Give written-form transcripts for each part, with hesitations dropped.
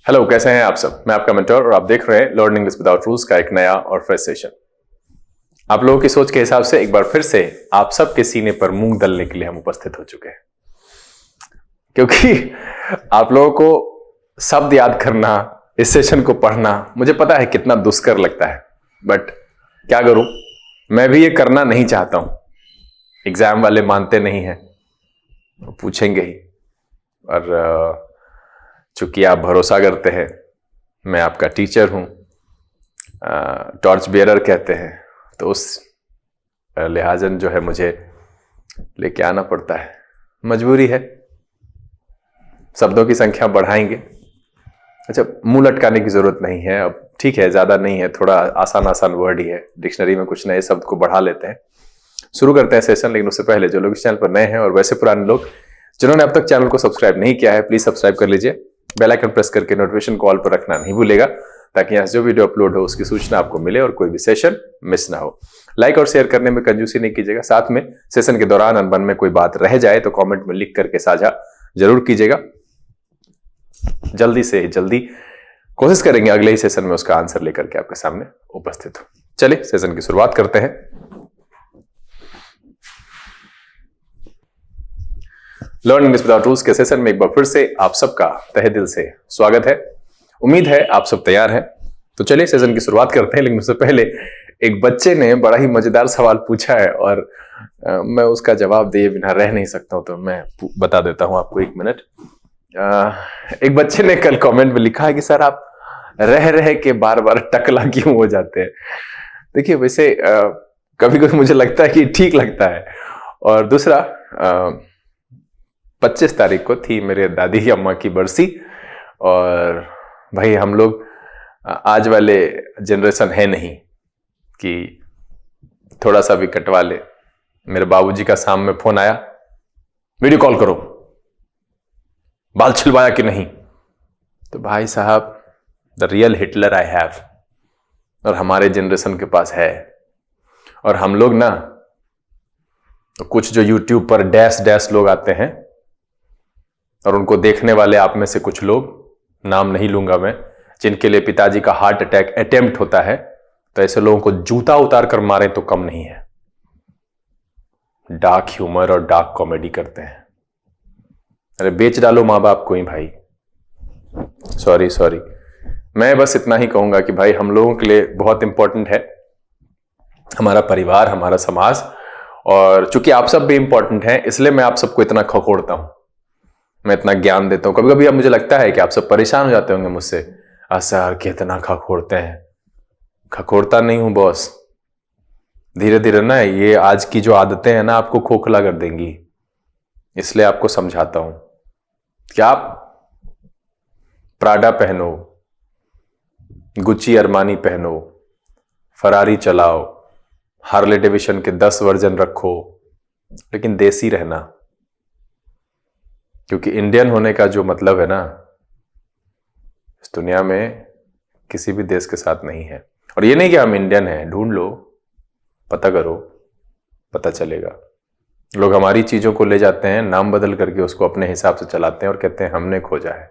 Hello, कैसे हैं आप सब। मैं आपका मेंटर और आप देख रहे हैं लर्न इंग्लिश विदाउट रूल्स का एक नया और फ्रेश सेशन। आप लोगों की सोच के हिसाब से एक बार फिर से आप सबके सीने पर मूंग दलने के लिए हम उपस्थित हो चुके हैं, क्योंकि आप लोगों को शब्द याद करना, इस सेशन को पढ़ना मुझे पता है कितना दुष्कर लगता है, बट क्या करूं, मैं भी ये करना नहीं चाहता हूं। एग्जाम वाले मानते नहीं हैं, पूछेंगे ही, और चूंकि आप भरोसा करते हैं, मैं आपका टीचर हूं, टॉर्च बेयरर कहते हैं, तो उस लिहाजन जो है मुझे लेके आना पड़ता है, मजबूरी है। शब्दों की संख्या बढ़ाएंगे। अच्छा, मुंह लटकाने की जरूरत नहीं है, अब ठीक है, ज्यादा नहीं है, थोड़ा आसान आसान वर्ड ही है, डिक्शनरी में कुछ नए शब्द को बढ़ा लेते हैं। शुरू करते हैं सेशन, लेकिन उससे पहले जो लोग इस चैनल पर नए हैं और वैसे पुराने लोग जिन्होंने अब तक चैनल को सब्सक्राइब नहीं किया है, प्लीज सब्सक्राइब कर लीजिए। बेल आइकन प्रेस करके नोटिफिकेशन कॉल पर रखना नहीं भूलेगा, ताकि यहाँ जो वीडियो अपलोड हो उसकी सूचना आपको मिले और कोई भी सेशन मिस ना हो। लाइक और शेयर करने में कंजूसी नहीं कीजिएगा। साथ में सेशन के दौरान अनबन में कोई बात रह जाए तो कमेंट में लिख करके साझा जरूर कीजिएगा। जल्दी से जल्दी कोशिश करेंगे अगले ही सेशन में उसका आंसर लेकर के आपके सामने उपस्थित हो। चलिए सेशन की शुरुआत करते हैं। लर्न इंग्लिश विदाउट रूल्स के सेशन में एक बार फिर से आप सबका तहे दिल से स्वागत है। उम्मीद है आप सब तैयार हैं, तो चलिए सेशन की शुरुआत करते हैं। लेकिन उससे पहले एक बच्चे ने बड़ा ही मजेदार सवाल पूछा है और मैं उसका जवाब दिए बिना रह नहीं सकता हूं, तो मैं बता देता हूं आपको। एक मिनट। एक बच्चे ने कल कमेंट में लिखा है कि सर आप रह रह के बार बार टकला क्यों हो जाते हैं। देखिए, वैसे कभी कभी मुझे लगता है कि ठीक लगता है। और दूसरा, 25 तारीख को थी मेरे दादी अम्मा की बरसी, और भाई हम लोग आज वाले जनरेशन है नहीं कि थोड़ा सा भी कटवा ले। मेरे बाबूजी का शाम में फोन आया, वीडियो कॉल करो, बाल छिलवाया कि नहीं। तो भाई साहब, the real Hitler I have, और हमारे जनरेशन के पास है। और हम लोग ना, तो कुछ जो यूट्यूब पर डैश डैश लोग आते हैं और उनको देखने वाले आप में से कुछ लोग, नाम नहीं लूंगा मैं, जिनके लिए पिताजी का हार्ट अटैक अटेम्प्ट होता है, तो ऐसे लोगों को जूता उतार कर मारे तो कम नहीं है। डार्क ह्यूमर और डार्क कॉमेडी करते हैं। अरे बेच डालो मां बाप को ही भाई। सॉरी। मैं बस इतना ही कहूंगा कि भाई हम लोगों के लिए बहुत इंपॉर्टेंट है हमारा परिवार, हमारा समाज, और चूंकि आप सब भी इंपॉर्टेंट हैं, इसलिए मैं आप सबको इतना खखोड़ता हूं, मैं इतना ज्ञान देता हूं। कभी कभी अब मुझे लगता है कि आप सब परेशान हो जाते होंगे मुझसे, सर कितना खखोड़ते हैं। खखोड़ता नहीं हूं बॉस, धीरे धीरे ना ये आज की जो आदतें हैं ना आपको खोखला कर देंगी, इसलिए आपको समझाता हूं कि आप प्राडा पहनो, गुच्ची अरमानी पहनो, फरारी चलाओ, हार्ले डेविशन के 10 वर्जन रखो, लेकिन देसी रहना, क्योंकि इंडियन होने का जो मतलब है ना, इस दुनिया में किसी भी देश के साथ नहीं है। और ये नहीं कि हम इंडियन हैं, ढूंढ लो, पता करो, पता चलेगा। लोग हमारी चीजों को ले जाते हैं, नाम बदल करके उसको अपने हिसाब से चलाते हैं और कहते हैं हमने खोजा है।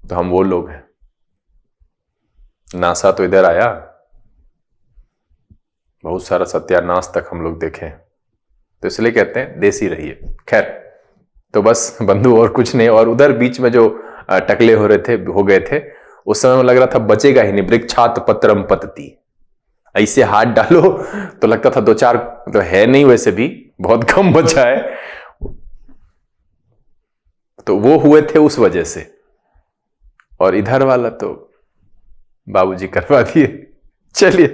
तो हम वो लोग हैं। नासा तो इधर आया, बहुत सारा सत्यानाश तक हम लोग देखें, तो इसलिए कहते हैं देसी रहिए। खैर, तो बस बंधु, और कुछ नहीं। और उधर बीच में जो टकले हो गए थे, उस समय में लग रहा था बचेगा ही नहीं। वृक्षात पत्रम पतति, ऐसे हाथ डालो तो लगता था 2-4, तो है नहीं, वैसे भी बहुत कम बचा है। तो वो हुए थे उस वजह से, और इधर वाला तो बाबूजी करवा दिए। चलिए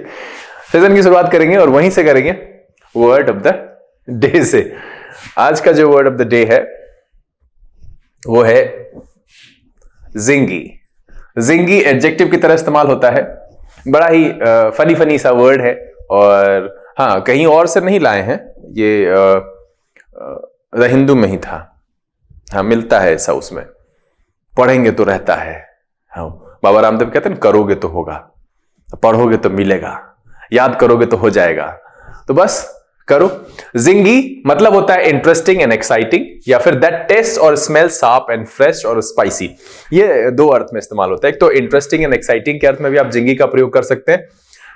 सेशन की शुरुआत करेंगे, और वहीं से करेंगे वर्ड ऑफ द डे से। आज का जो वर्ड ऑफ द डे है वो है जिंगी। जिंगी एडजेक्टिव की तरह इस्तेमाल होता है, बड़ा ही फनी सा वर्ड है। और हाँ, कहीं और से नहीं लाए हैं, ये द हिंदू में ही था। हाँ, मिलता है ऐसा, उसमें पढ़ेंगे तो रहता है। हाँ, बाबा रामदेव कहते हैं करोगे तो होगा, पढ़ोगे तो मिलेगा, याद करोगे तो हो जाएगा। तो बस करो। जिंगी मतलब होता है इंटरेस्टिंग एंड एक्साइटिंग, या फिर that taste or smell sharp and fresh or spicy. ये दो अर्थ में इस्तेमाल होता है। एक तो इंटरेस्टिंग एंड एक्साइटिंग के अर्थ में भी आप जिंगी का प्रयोग कर सकते हैं।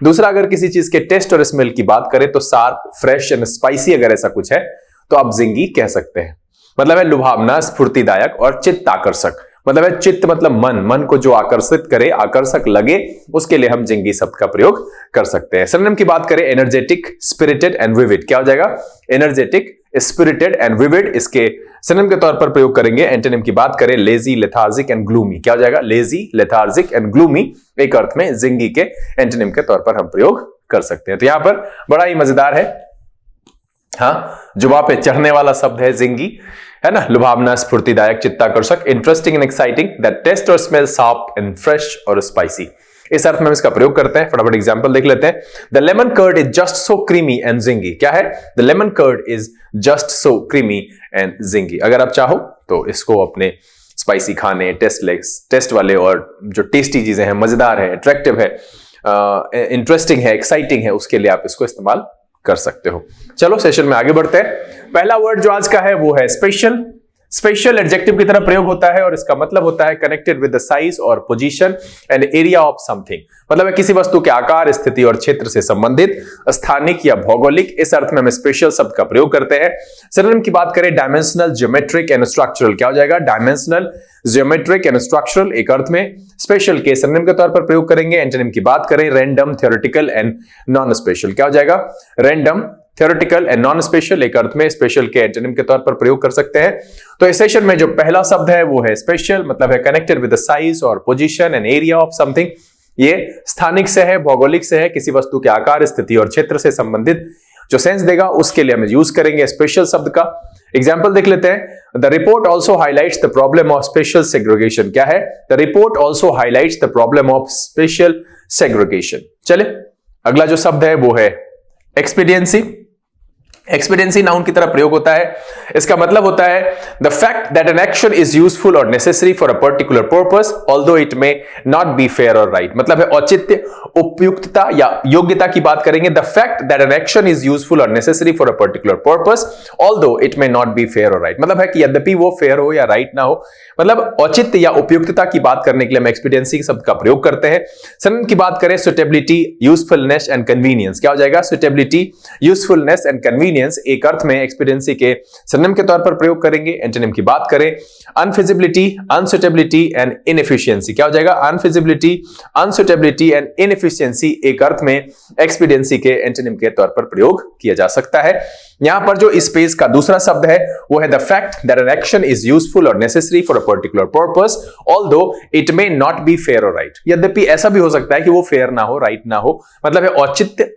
दूसरा, अगर किसी चीज के टेस्ट और स्मेल की बात करें तो शार्प, फ्रेश एंड स्पाइसी अगर ऐसा कुछ है तो आप जिंगी कह सकते हैं। मतलब है लुभावना, स्फूर्तिदायक और चित्त आकर्षक। मतलब है चित्त मतलब मन को जो आकर्षित करे, आकर्षक लगे, उसके लिए हम जिंगी शब्द का प्रयोग कर सकते हैं। सिनोनिम की बात करें एनर्जेटिक, स्पिरिटेड एंड विविड। क्या हो जाएगा? एनर्जेटिक, स्पिरिटेड एंड विविड, इसके सिनोनिम के तौर पर प्रयोग करेंगे। एंटोनिम की बात करें लेजी, लेथार्जिक एंड ग्लूमी। क्या हो जाएगा? लेजी, लेथार्जिक एंड ग्लूमी एक अर्थ में जिंगी के एंटोनिम के तौर पर हम प्रयोग कर सकते हैं। तो यहां पर बड़ा ही मजेदार है, हाँ, जुबान पे चढ़ने वाला शब्द है जिंगी, है ना। लुभावना, स्फूर्तिदायक, चित्ताकर्षक, interesting and exciting, that taste or smell sharp and fresh or spicy, इस अर्थ में हम इसका प्रयोग करते हैं। फटाफट एग्जांपल देख लेते हैं। The lemon curd is just so creamy and zingy. क्या है? The lemon curd is just so creamy and zingy. अगर आप चाहो तो इसको अपने स्पाइसी खाने, टेस्ट वाले और जो टेस्टी चीजें हैं, मजेदार है, अट्रैक्टिव है, इंटरेस्टिंग है, एक्साइटिंग है, उसके लिए आप इसको इस्तेमाल कर सकते हो। चलो सेशन में आगे बढ़ते हैं। पहला वर्ड जो आज का है वो है स्पेशल। स्पेशल एडजेक्टिव की तरह प्रयोग होता है और इसका मतलब होता है कनेक्टेड विद द साइज और position and area of something. मतलब है किसी वस्तु के आकार, स्थिति और क्षेत्र से संबंधित, स्थानिक या भौगोलिक, इस अर्थ में हम स्पेशल शब्द का प्रयोग करते हैं। सिनोनिम की बात करें डायमेंशनल, ज्योमेट्रिक एंड स्ट्रक्चरल। क्या हो जाएगा? डायमेंशनल, ज्योमेट्रिक एंड स्ट्रक्चरल एक अर्थ में। स्पेशल के सिनोनिम के तौर पर प्रयोग करेंगे। एंटोनिम की बात करें random, theoretical and non special. क्या हो जाएगा? Random, theoretical and non special एक अर्थ में स्पेशल के एंटोनिम के तौर पर प्रयोग कर सकते हैं। तो इस सेशन में जो पहला शब्द है वो है स्पेशल, मतलब है कनेक्टेड विद द साइज और position and area of something. ये स्थानिक से है, भौगोलिक से है, किसी वस्तु के आकार, स्थिति और क्षेत्र से संबंधित जो सेंस देगा उसके लिए हम यूज करेंगे स्पेशल शब्द का। एग्जाम्पल देख लेते हैं। The report also highlights the problem of special segregation. क्या है? The report also highlights the problem of special segregation. चले अगला जो शब्द है वो है एक्सपीडियंसी। एक्सपीडियंसी नाउन की तरह प्रयोग होता है। इसका मतलब होता है the fact that an action is useful or necessary for a particular purpose although it may not be fair or right. मतलब है औचित्य, उपयुक्तता या योग्यता की बात करेंगे। The fact that an action is useful or necessary for a particular purpose although it may not be fair or right. मतलब है कि यद्यपि वो फेयर हो या राइट ना हो, मतलब औचित्य या उपयुक्तता की बात करने के लिए हम एक्सपीडियंसी शब्द का प्रयोग करते हैं। सिनोनिम की बात करें सुटेबिलिटी, यूजफुलनेस एंड कन्वीनियंस। क्या हो जाएगा? सुटेबिलिटी, यूजफुलनेस एंड कन्वीनियंस एक अर्थ में एक्सपीडियंसी के सिनोनिम के तौर पर प्रयोग करेंगे। एंटोनिम की बात करें अनफिजिबिलिटी, अनसुटेबिलिटी एंड इनएफिशिएंसी। क्या हो जाएगा? अनफिजिबिलिटी, अनसुटेबिलिटी एंड इनएफिशिएंसी एक अर्थ में एक्सपीडियंसी के एंटोनिम के तौर पर प्रयोग किया जा सकता है। यहां पर जो स्पेस का दूसरा शब्द है वो है the fact that an action is useful or necessary for a particular purpose although it may not be fair or right. यद्यपि ऐसा भी हो सकता है कि वो फेयर ना हो, राइट ना हो। मतलब है औचित्य,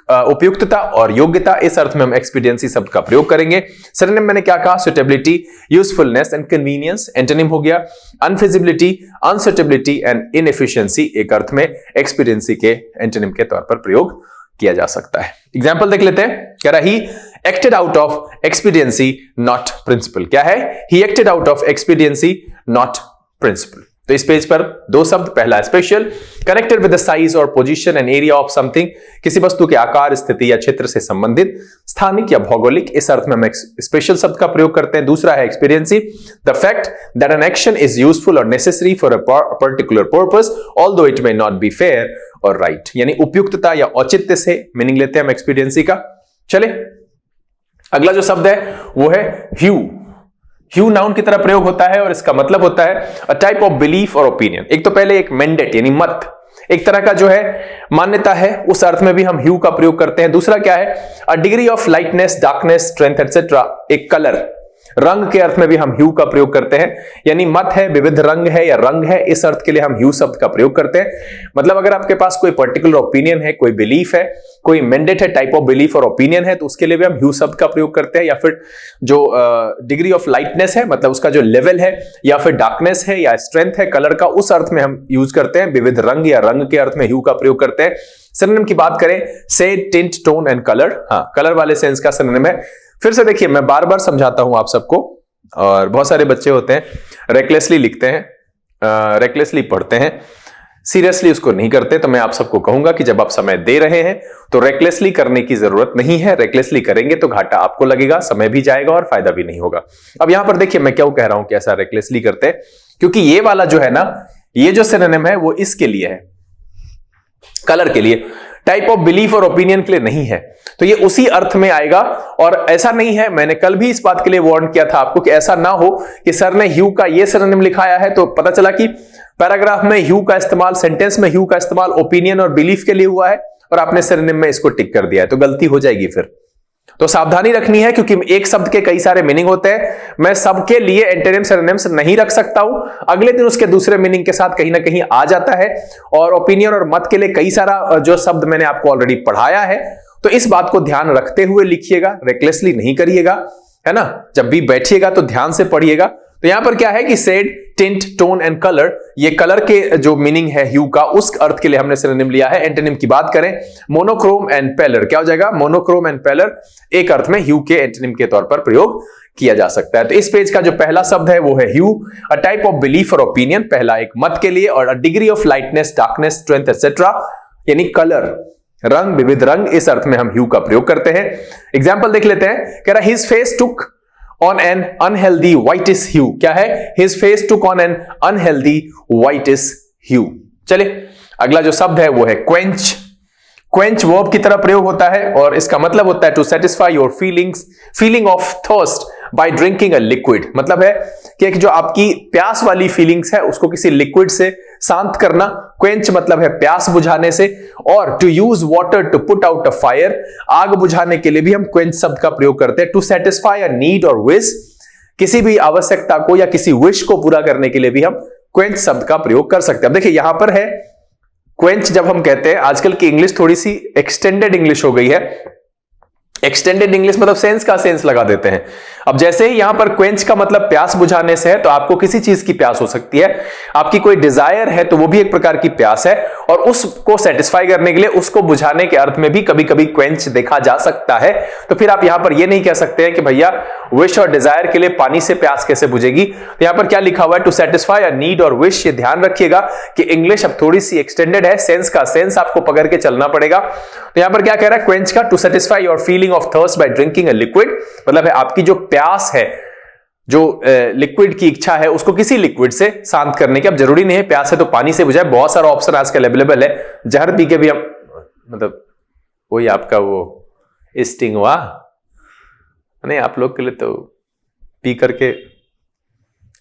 उपयुक्तता और योग्यता, इस अर्थ में हम एक्सपीडियंसी शब्द का प्रयोग करेंगे। सिनोनिम मैंने क्या कहा? Suitability, usefulness and convenience. Antonym हो गया अनफिजिबिलिटी, अनसुटेबिलिटी एंड इनएफिशिएंसी एक अर्थ में एक्सपीडियंसी के एंटोनिम के तौर पर प्रयोग किया जा सकता है। एग्जाम्पल देख लेते हैं। कह रहा he acted out of expediency not principle. क्या है? He acted out of expediency not principle. तो इस पेज पर दो शब्द, पहला spatial, connected with the size और position and area of something, किसी वस्तु के आकार, स्थिति या क्षेत्र से संबंधित, स्थानिक या भौगोलिक, इस अर्थ में हम स्पेशल शब्द का प्रयोग करते हैं। दूसरा है expediency, the fact that an action is useful or necessary for a particular purpose although it may not be fair or right. यानी उपयुक्तता या औचित्य से मीनिंग लेते हैं हम एक्सपीडियंसी का। चले अगला जो शब्द है वो है ह्यू। ह्यू नाउन की तरह प्रयोग होता है और इसका मतलब होता है अ टाइप ऑफ बिलीफ और ओपिनियन। एक तो पहले एक मैंडेट यानी मत, एक तरह का जो है मान्यता है, उस अर्थ में भी हम ह्यू का प्रयोग करते हैं। दूसरा क्या है? A degree of lightness, darkness, strength etcetera, एक कलर, रंग के अर्थ में भी हम ह्यू का प्रयोग करते हैं। यानी मत है, विविध रंग है या रंग है, इस अर्थ के लिए हम ह्यू शब्द का प्रयोग करते हैं। मतलब अगर आपके पास कोई पर्टिकुलर ओपिनियन है, कोई बिलीफ है, कोई मैंडेट है, टाइप ऑफ बिलीफ और ओपिनियन है, तो उसके लिए भी हम ह्यू शब्द का प्रयोग करते हैं। या फिर जो डिग्री ऑफ लाइटनेस है, मतलब उसका जो लेवल है, या फिर डार्कनेस है या स्ट्रेंथ है कलर का, उस अर्थ में हम यूज करते हैं। विविध रंग या रंग के अर्थ में ह्यू का प्रयोग करते हैं। सिनोनिम की बात करें shade, tint, tone and colour. हाँ, कलर वाले सेंस का सिनोनिम है। फिर से देखिए, मैं बार बार समझाता हूं आप सबको, और बहुत सारे बच्चे होते हैं रेकलेसली लिखते हैं, रेकलेसली पढ़ते हैं। सीरियसली उसको नहीं करते। तो मैं आप सबको कहूंगा कि जब आप समय दे रहे हैं तो रेकलेसली करने की जरूरत नहीं है। रेकलेसली करेंगे तो घाटा आपको लगेगा, समय भी जाएगा और फायदा भी नहीं होगा। अब यहां पर देखिए मैं क्यों कह रहा हूं कि ऐसा रेकलेसली करते, क्योंकि ये वाला जो है ना, ये जो सिनोनिम है वो इसके लिए है, कलर के लिए, टाइप ऑफ बिलीफ और ओपिनियन के लिए नहीं है। तो ये उसी अर्थ में आएगा। और ऐसा नहीं है, मैंने कल भी इस बात के लिए वार्न किया था आपको कि ऐसा ना हो कि सर ने ह्यू का ये सिनोनिम लिखाया है तो पता चला कि पैराग्राफ में ह्यू का इस्तेमाल, सेंटेंस में ह्यू का इस्तेमाल ओपिनियन और बिलीफ के लिए हुआ है और आपने सिनोनिम में इसको टिक कर दिया है, तो गलती हो जाएगी फिर। तो सावधानी रखनी है, क्योंकि एक शब्द के कई सारे मीनिंग होते हैं। मैं सबके लिए एंटोनिम सिनोनिम्स नहीं रख सकता हूं, अगले दिन उसके दूसरे मीनिंग के साथ कहीं ना कहीं आ जाता है। और ओपिनियन और मत के लिए कई सारा जो शब्द मैंने आपको ऑलरेडी पढ़ाया है। तो इस बात को ध्यान रखते हुए लिखिएगा, रेकलेसली नहीं करिएगा, है ना। जब भी बैठिएगा तो ध्यान से पढ़िएगा। तो यहां पर क्या है कि shade, tint, tone and colour, ये कलर के जो मीनिंग है ह्यू का, उस अर्थ के लिए हमने सिनोनिम लिया है। एंटोनिम की बात करें, मोनोक्रोम एंड पेलर, क्या हो जाएगा? मोनोक्रोम एंड पेलर एक अर्थ में ह्यू के एंटोनिम के तौर पर प्रयोग किया जा सकता है। तो इस पेज का जो पहला शब्द है वो है ह्यू, अ टाइप ऑफ बिलीफ और ओपिनियन, पहला एक मत के लिए, और a degree of lightness, darkness, strength etcetera, यानी कलर, रंग, विविध रंग, इस अर्थ में हम ह्यू का प्रयोग करते हैं। एग्जाम्पल देख लेते हैं। कह रहा his face took on an unhealthy whitish hue, क्या है? His face took on an unhealthy whitish hue। चलिए अगला जो शब्द है वो है quench। quench वर्ब की तरह प्रयोग होता है और इसका मतलब होता है to satisfy your feeling of thirst by drinking a liquid। मतलब है कि जो आपकी प्यास वाली फीलिंग्स है उसको किसी लिक्विड से शांत करना। क्वेंच मतलब है प्यास बुझाने से। और to use water to put out a fire, आग बुझाने के लिए भी हम क्वेंच शब्द का प्रयोग करते हैं। To satisfy a need or wish, किसी भी आवश्यकता को या किसी विश को पूरा करने के लिए भी हम क्वेंच शब्द का प्रयोग कर सकते हैं। अब देखिए यहां पर है क्वेंच, जब हम कहते हैं, आजकल की इंग्लिश थोड़ी सी एक्सटेंडेड इंग्लिश हो गई है। एक्सटेंडेड इंग्लिश मतलब सेंस का सेंस लगा देते हैं। अब जैसे ही यहां पर क्वेंच का मतलब प्यास बुझाने से है, तो आपको किसी चीज की प्यास हो सकती है, आपकी कोई डिजायर है तो वो भी एक प्रकार की प्यास है, और उसको सेटिस्फाई करने के लिए, उसको बुझाने के अर्थ में भी कभी कभी क्वेंच देखा जा सकता है। तो फिर आप यहां पर ये नहीं कह सकते हैं कि भैया विश और डिजायर के लिए पानी से प्यास कैसे बुझेगी। तो यहां पर क्या लिखा हुआ है? To satisfy a need or wish. ये ध्यान रखिएगा कि इंग्लिश अब थोड़ी सी एक्सटेंडेड है, सेंस का सेंस आपको पकड़ के चलना पड़ेगा। तो यहां पर क्या कह रहा है? क्वेंच का to satisfy your feeling of thirst by drinking a liquid, मतलब है आपकी जो प्यास है, जो लिक्विड की इच्छा है, उसको किसी लिक्विड से शांत करने की। अब जरूरी नहीं है प्यास है तो पानी से बुझाए, बहुत सारा ऑप्शन आजकल अवेलेबल है। जहर पी के भी हम, मतलब वही आपका वो स्टिंग हुआ नहीं, आप लोग के लिए तो पी करके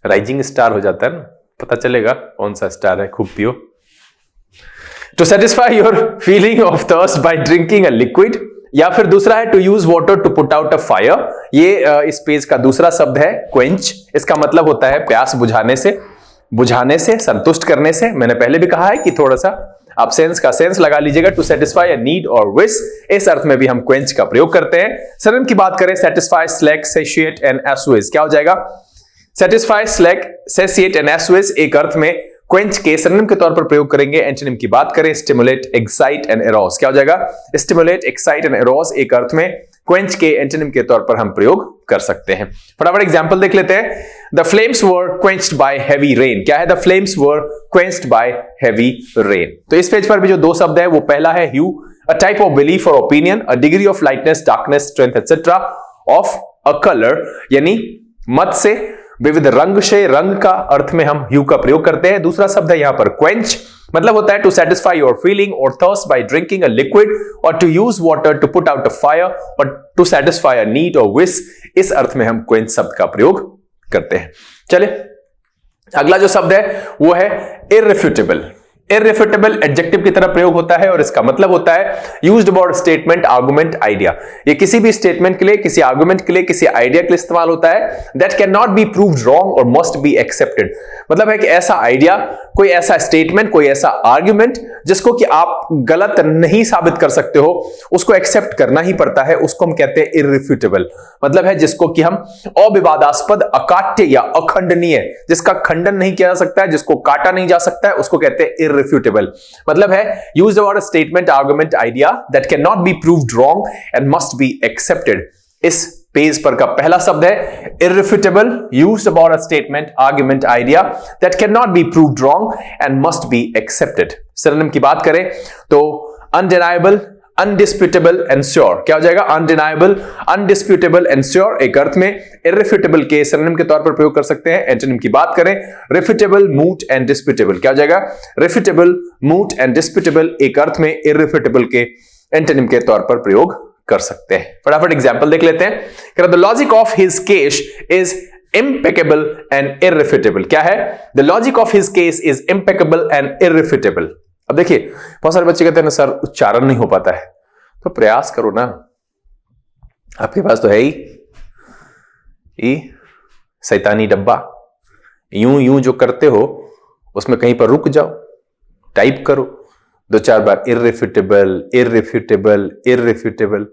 राइजिंग स्टार हो जाता है ना, पता चलेगा कौन सा स्टार है, खूब पियो। To satisfy your feeling of thirst by drinking a liquid, या फिर दूसरा है to use water to put out a fire. ये इस पेज का दूसरा शब्द है क्वेंच। इसका मतलब होता है प्यास बुझाने से, संतुष्ट करने से। मैंने पहले भी कहा है कि थोड़ा सा आप सेंस का सेंस लगा लीजिएगा। To satisfy a need or wish, इस अर्थ में भी हम क्वेंच का प्रयोग करते हैं। सिनोनिम की बात करें, सेटिस्फाई, स्लैक, सेशिएट एंड एस्वेज, क्या हो जाएगा? सेटिस्फाई, स्लैक, सेशिएट एंड एस्वेज एक अर्थ में क्वेंच के सिनोनिम के तौर पर प्रयोग करेंगे। एंटोनिम की बात करें, स्टिमुलेट, एक्साइट एंड एरोस, क्या हो जाएगा? स्टिमुलेट, एक्साइट एंड एरोस एक अर्थ में क्वेंच के एंटोनिम के तौर पर हम प्रयोग कर सकते हैं। फटाफट एग्जांपल देख लेते हैं। The flames were quenched by heavy rain, क्या है? The flames were quenched by heavy rain. तो इस पेज पर भी जो दो शब्द है वो पहला है ह्यू, अ टाइप ऑफ बिलीफ और opinion, a degree of lightness, darkness, strength etcetera of a colour, यानी मत से, विविध रंग से, रंग का अर्थ में हम ह्यू का प्रयोग करते हैं। दूसरा शब्द है यहां पर क्वेंच, मतलब होता है to satisfy your feeling or thirst by drinking a liquid, or to use water to put out a fire, or to satisfy a need or wish, इस अर्थ में हम क्वेंच शब्द का प्रयोग करते हैं। चले अगला जो शब्द है वो है इररिफ्यूटेबल। इररिफ्यूटेबल एडजेक्टिव की तरह प्रयोग होता है और इसका मतलब होता है used about statement, argument, idea. ये किसी भी स्टेटमेंट के लिए, किसी आर्गुमेंट के लिए, किसी आइडिया के लिए इस्तेमाल होता है। That can not be proved wrong और मस्ट बी एक्सेप्टेड, मतलब है कि ऐसा आइडिया, कोई ऐसा स्टेटमेंट, कोई ऐसा आर्गुमेंट जिसको कि आप गलत नहीं साबित कर सकते हो, उसको एक्सेप्ट करना ही पड़ता है, उसको हम कहते हैं इररिफ्यूटेबल। मतलब है जिसको कि हम अविवादास्पद, अकाट्य या अखंडनीय, जिसका खंडन नहीं किया जा सकता है, जिसको काटा नहीं जा सकता है, उसको कहते हैं irrefutable। मतलब है used about a statement, argument, idea that cannot be proved wrong and must be accepted। इस पेज पर का पहला शब्द है irrefutable, used about a statement, argument, idea that cannot be proved wrong and must be accepted. Synonym की बात करें तो undeniable, undisputable and sure. क्या हो जाएगा? undeniable, undisputable and sure एक अर्थ में, irrefutable के सिनोनिम के तौर पर प्रयोग कर सकते हैं. एंटोनिम की बात करें refutable, moot and disputable. क्या हो जाएगा? refutable, moot and disputable एक अर्थ में irrefutable के एंटोनिम के तौर पर प्रयोग कर सकते हैं. फटाफट एग्जाम्पल देख लेते हैं. The logic of his case is impeccable and irrefutable. क्या है? The logic of his case is impeccable and irrefutable. अब देखिए, बहुत सारे बच्चे कहते हैं ना सर उच्चारण नहीं हो पाता है, तो प्रयास करो ना, आपके पास तो है ही शैतानी डब्बा. यूं यूं जो करते हो उसमें कहीं पर रुक जाओ, टाइप करो 2-4 बार irrefutable, irrefutable, irrefutable,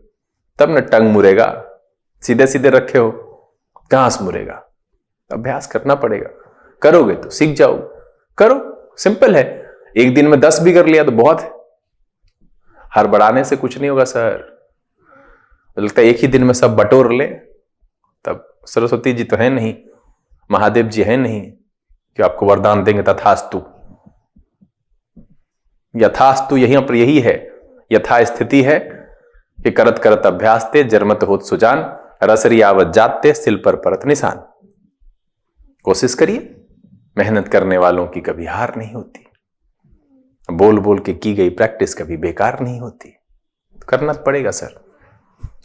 तब ना टंग मुड़ेगा. सीधे सीधे रखे हो कहां से मुड़ेगा? अभ्यास करना पड़ेगा. करोगे तो सीख जाओगे. करो, सिंपल है. एक दिन में 10 भी कर लिया तो बहुत है. हड़बड़ाने से कुछ नहीं होगा सर. लगता है एक ही दिन में सब बटोर ले, तब सरस्वती जी तो है नहीं, महादेव जी है नहीं कि आपको वरदान देंगे तथास्तु. यथास्तु यहीं पर यही है, यथा स्थिति है कि करत करत अभ्यास ते जरमत होत सुजान, रसरी आवत जाते सिल पर परत निशान. कोशिश करिए, मेहनत करने वालों की कभी हार नहीं होती. बोल बोल के की गई प्रैक्टिस कभी बेकार नहीं होती. तो करना पड़ेगा सर.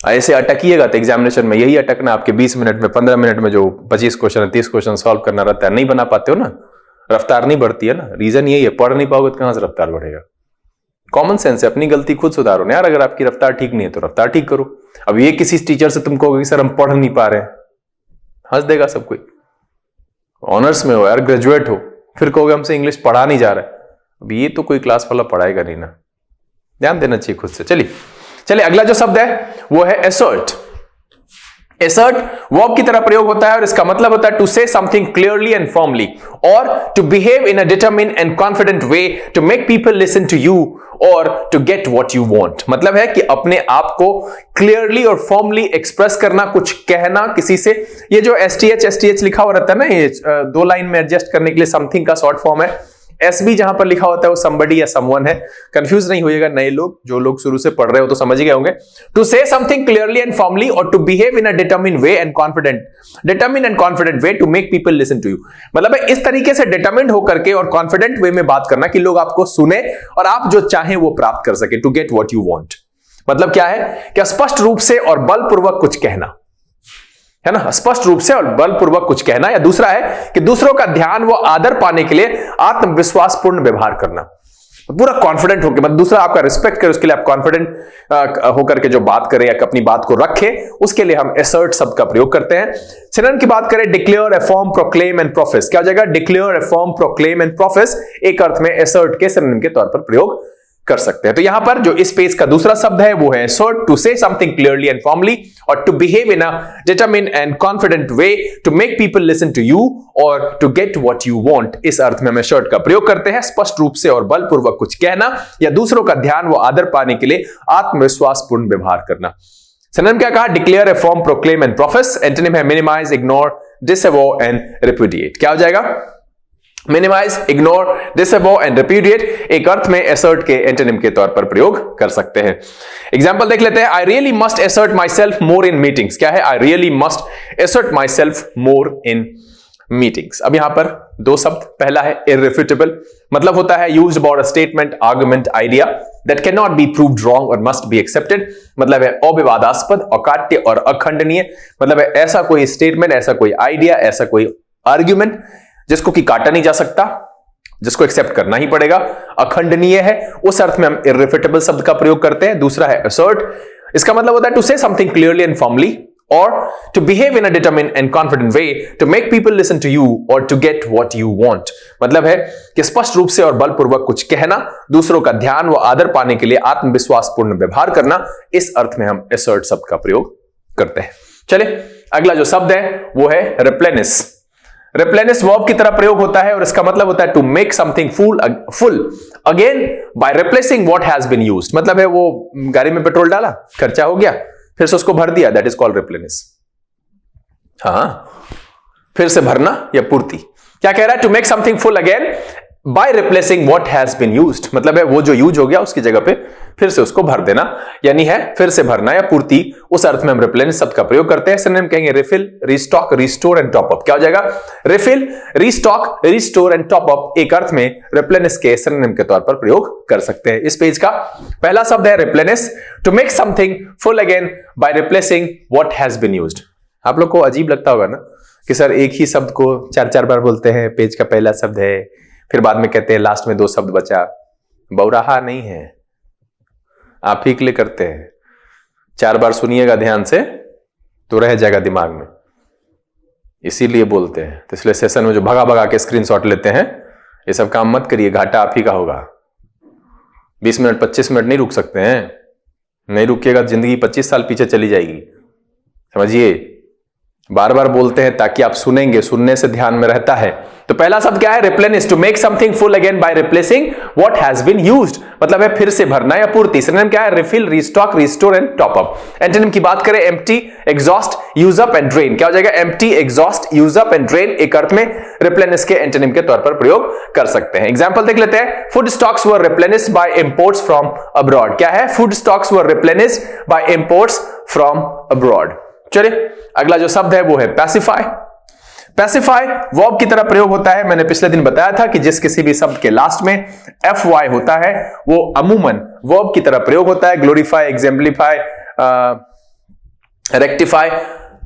ऐसे अटकिएगा तो एग्जामिनेशन में यही अटकना, आपके 20 मिनट में 15 मिनट में जो 25 क्वेश्चन 30 क्वेश्चन सॉल्व करना रहता है, नहीं बना पाते हो ना, रफ्तार नहीं बढ़ती है ना. रीजन यही है, पढ़ नहीं पाओगे तो कहां से रफ्तार बढ़ेगा? कॉमन सेंस है, अपनी गलती खुद सुधारो ना यार. अगर आपकी रफ्तार ठीक नहीं है तो रफ्तार ठीक करो. अब ये किसी टीचर से तुम कहोगे सर हम पढ़ नहीं पा रहे हैं, हंस देगा सब कोई. ऑनर्स में हो यार, ग्रेजुएट हो, फिर कहोगे हमसे इंग्लिश पढ़ा नहीं जा रहा है. अब ये तो कोई क्लास वाला पढ़ाएगा नहीं ना. ध्यान देना चाहिए खुद से. चलिए अगला जो शब्द है वो है assert. assert वर्ब की तरह प्रयोग होता है और इसका मतलब होता है to say something clearly and firmly or to behave in a determined and confident way to make people listen to you or to get what you want. मतलब है कि अपने आप को clearly और firmly express करना, कुछ कहना किसी से. ये जो STH लिखा हुआ रहता है ना, ये 2 लाइन में एडजस्ट करने के लिए something का शॉर्ट फॉर्म है. SB जहां पर लिखा होता है वो somebody या someone है. कंफ्यूज नहीं होइएगा नए लोग, जो लोग शुरू से पढ़ रहे हो तो समझ ही गए होंगे. To say something clearly and firmly or to behave in a determined and confident way to make people listen to you. मतलब है इस तरीके से determined होकर के और confident way में बात करना कि लोग आपको सुने और आप जो चाहें वो प्राप्त कर सके. To get what you want. मतलब क्या है कि स्पष्ट रूप से और बलपूर्वक कुछ कहना है ना, स्पष्ट रूप से और बलपूर्वक कुछ कहना. या दूसरा है कि दूसरों का ध्यान व आदर पाने के लिए आत्मविश्वासपूर्ण व्यवहार करना. पूरा कॉन्फिडेंट होकर, मतलब दूसरा आपका रिस्पेक्ट करे, उसके लिए आप कॉन्फिडेंट होकर के जो बात करें या अपनी बात को रखे, उसके लिए हम assert शब्द का प्रयोग करते हैं. सिनोनिम की बात करें declare, affirm, proclaim and profess. क्या हो जाएगा? Declare, affirm, proclaim and profess एक अर्थ में assert के सिनोनिम के तौर पर प्रयोग कर सकते हैं. तो यहां पर जो इस पेज का दूसरा शब्द है वो है assert, to say something clearly and firmly or to behave in a determined and confident way to make people listen to you or to get what you want. इस अर्थ में हम assert का प्रयोग करते हैं, स्पष्ट रूप से और बलपूर्वक कुछ कहना या दूसरों का ध्यान व आदर पाने के लिए आत्मविश्वासपूर्ण व्यवहार करना. सिनोनिम क्या कहा? Declare, affirm, proclaim and profess. Antonym है minimise, ignore, disavow and repudiate. क्या हो जाएगा? Minimise, ignore, disavow and repudiate एक अर्थ में assert के एंटोनिम के तौर पर प्रयोग कर सकते हैं. एग्जांपल देख लेते हैं. I really must assert myself more in meetings. क्या है? I really must assert myself more in meetings. अब यहां पर 2 शब्द. पहला है irrefutable, मतलब होता है used about a statement, argument, idea that cannot be proved wrong or must be accepted. मतलब है अविवादास्पद, अकाट्य और अखंडनीय. मतलब है ऐसा कोई स्टेटमेंट, ऐसा कोई आइडिया, ऐसा कोई आर्ग्यूमेंट जिसको कि काटा नहीं जा सकता, जिसको एक्सेप्ट करना ही पड़ेगा, अखंडनीय है. उस अर्थ में हम irrefutable शब्द का प्रयोग करते हैं. दूसरा है assert. इसका मतलब होता है to say something clearly and firmly or to behave in a determined and confident way to make people listen to you or to get what you want. मतलब है कि स्पष्ट रूप से और बलपूर्वक कुछ कहना, दूसरों का ध्यान व आदर पाने के लिए आत्मविश्वासपूर्ण व्यवहार करना. इस अर्थ में हम assert शब्द का प्रयोग करते हैं. चलिए अगला जो शब्द है वो है replenish. रिप्लेनिश वर्ब की तरह प्रयोग होता है और इसका मतलब होता है to make something full again by replacing what has been used. मतलब है वो गाड़ी में पेट्रोल डाला, खर्चा हो गया, फिर से उसको भर दिया, दैट इज कॉल्ड रिप्लेनिश. हाँ, फिर से भरना या पूर्ति। क्या कह रहा है? To make something full again by replacing what has been used, मतलब है वो जो यूज हो गया उसकी जगह पे फिर से उसको भर देना, यानी है फिर से भरना या पूर्ति। उस अर्थ में हम रिप्लेनिश शब्द का प्रयोग करते हैं। सिनोनिम कहेंगे refill, restock, restore and top up. क्या हो जाएगा? Refill, restock, restore and top up एक अर्थ में रिप्लेनिश के सिनोनिम के तौर पर प्रयोग कर सकते हैं। इस पेज का पहला शब्द है replenish, to make something full again by replacing what has been used. आप लोग को अजीब लगता होगा ना कि सर एक ही शब्द को 4-4 बार बोलते हैं, पेज का पहला शब्द है, फिर बाद में कहते हैं लास्ट में 2 शब्द बचा। बौराहा नहीं है, आप ही के लिए करते हैं। 4 बार सुनिएगा ध्यान से तो रह जाएगा दिमाग में, इसीलिए बोलते हैं। तो इसलिए सेशन में जो भगा भगा के स्क्रीनशॉट लेते हैं, ये सब काम मत करिए, घाटा आप ही का होगा। 20 मिनट 25 मिनट नहीं रुक सकते हैं, नहीं रुकिएगा जिंदगी 25 साल पीछे चली जाएगी, समझिए। बार बार बोलते हैं ताकि आप सुनेंगे, सुनने से ध्यान में रहता है। तो पहला शब्द क्या है? Replenish, to make something full again by replacing what has been used, मतलब है फिर से भरना या पूर्ति। सिनोनिम क्या है? Refill, restock, restore and top up. Antonym की बात करें, empty, exhaust, use up and drain. क्या हो जाएगा? Empty, exhaust, use up and drain एक अर्थ में रिप्लेनिश के एंटोनिम के तौर पर प्रयोग कर सकते हैं। एग्जांपल देख लेते हैं। Food stocks were replenished by imports from abroad. क्या है? Food stocks were replenished by imports from abroad. चलिए अगला जो शब्द है वो है पैसिफाई। पैसिफाई वर्ब की तरह प्रयोग होता है। मैंने पिछले दिन बताया था कि जिस किसी भी शब्द के लास्ट में FY होता है वो अमूमन वर्ब की तरह प्रयोग होता है। ग्लोरीफाई, एग्जाम्पलीफाई, रेक्टिफाई,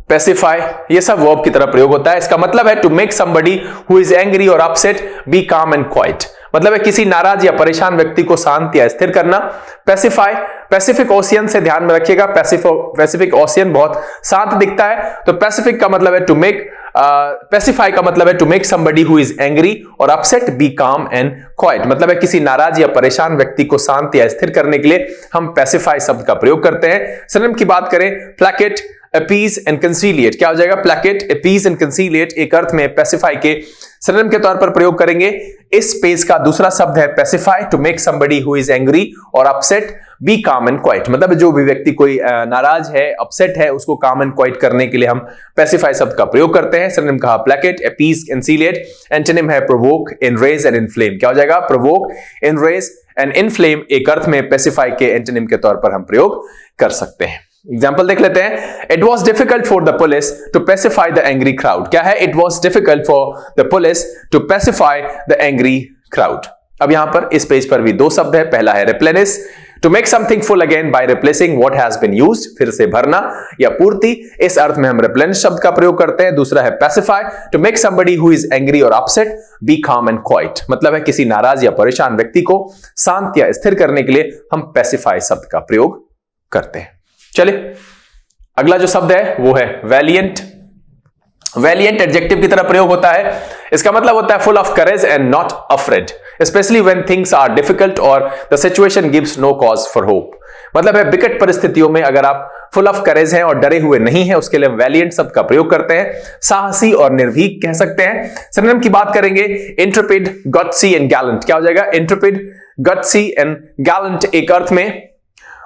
पैसिफाई, ये सब वर्ब की तरह प्रयोग होता है। इसका मतलब है to make somebody who is angry और upset be calm and quiet, मतलब है किसी नाराज या परेशान व्यक्ति को शांत या स्थिर करना। पैसिफाई, पैसिफिक ओशियन से ध्यान में रखिएगा, पैसिफिक ओशियन बहुत शांत दिखता है, तो पैसिफिक का मतलब है टू मेक, पैसिफाई का मतलब है to make somebody who is angry और upset be calm and quiet, मतलब है किसी नाराज या परेशान व्यक्ति को शांत या स्थिर करने के लिए हम पैसिफाई शब्द का प्रयोग करते हैं। सिनोनिम की बात करें, प्लैकेट, अपीज एंड कंसीलिएट। क्या हो जाएगा? प्लैकेट, अपीज एंड कंसीलिएट एक अर्थ में पैसिफाई के सिनोनिम के तौर पर प्रयोग करेंगे। इस पेज का दूसरा शब्द है pacify, to make somebody who is angry और upset be calm and quiet, मतलब जो भी व्यक्ति कोई नाराज है, अपसेट है, उसको काम एंड क्वाइट करने के लिए हम पैसिफाई शब्द का प्रयोग करते हैं। सिनोनिम कहा प्लैकेट, अपीज, कंसीलिएट। एंटोनिम है प्रोवोक, एनरेज एंड इन्फ्लेम। क्या हो जाएगा? प्रोवोक, एनरेज एंड इन्फ्लेम एक अर्थ में पैसिफाई के एंटोनिम के तौर पर हम प्रयोग कर सकते हैं। एग्जाम्पल देख लेते हैं। It was difficult for the police to pacify the angry crowd. क्या है? It was difficult for the police to pacify the angry crowd. अब यहां पर इस पेज पर भी 2 शब्द है। पहला है replenish, to make something full again by replacing what has been used, फिर से भरना या पूर्ति। इस अर्थ में हम रिप्लेनिश शब्द का प्रयोग करते हैं। दूसरा है pacify, to make somebody who is angry और upset be calm and quiet, मतलब है किसी नाराज या परेशान व्यक्ति को शांत या स्थिर करने के लिए हम पैसिफाई शब्द का प्रयोग करते हैं। चलिए अगला जो शब्द है वो है वैलिएंट। वैलिएंट एडजेक्टिव की तरह प्रयोग होता है। इसका मतलब होता है full of courage and not afraid, especially when things are difficult or the situation gives no cause for hope, मतलब है विकट परिस्थितियों में अगर आप फुल ऑफ करेज हैं और डरे हुए नहीं हैं, उसके लिए हम वैलिएंट शब्द का प्रयोग करते हैं। साहसी और निर्भीक कह सकते हैं। सिनोनिम की बात करेंगे, इंट्रेपिड, गट्सी एंड गैलेंट। क्या हो जाएगा? इंट्रेपिड, गट्सी एंड गैलेंट एक अर्थ में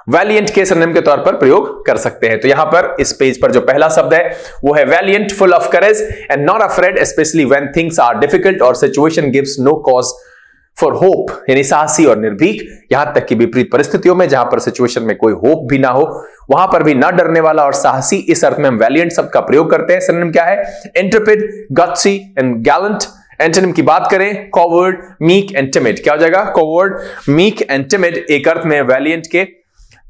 वैलिएंट के सिनोनिम के तौर पर प्रयोग कर सकते हैं। तो यहां पर इस पेज पर जो पहला शब्द है वो है valiant, full of courage and not afraid, especially when things are difficult or situation gives no cause for hope, यानी साहसी और निर्भीक। यहां तक कि विपरीत परिस्थितियों में जहां पर सिचुएशन में कोई होप भी ना हो, वहां पर भी ना डरने वाला और साहसी, इस अर्थ में हम वैलिएंट शब्द का प्रयोग करते हैं। सिनोनिम क्या है? Intrepid, gutsy and Gallant. Antonym की बात करें, कॉवर्ड, मीक एंड टिमिड। क्या हो जाएगा? कॉवर्ड, मीक एंड टिमिड एक अर्थ में वैलिएंट के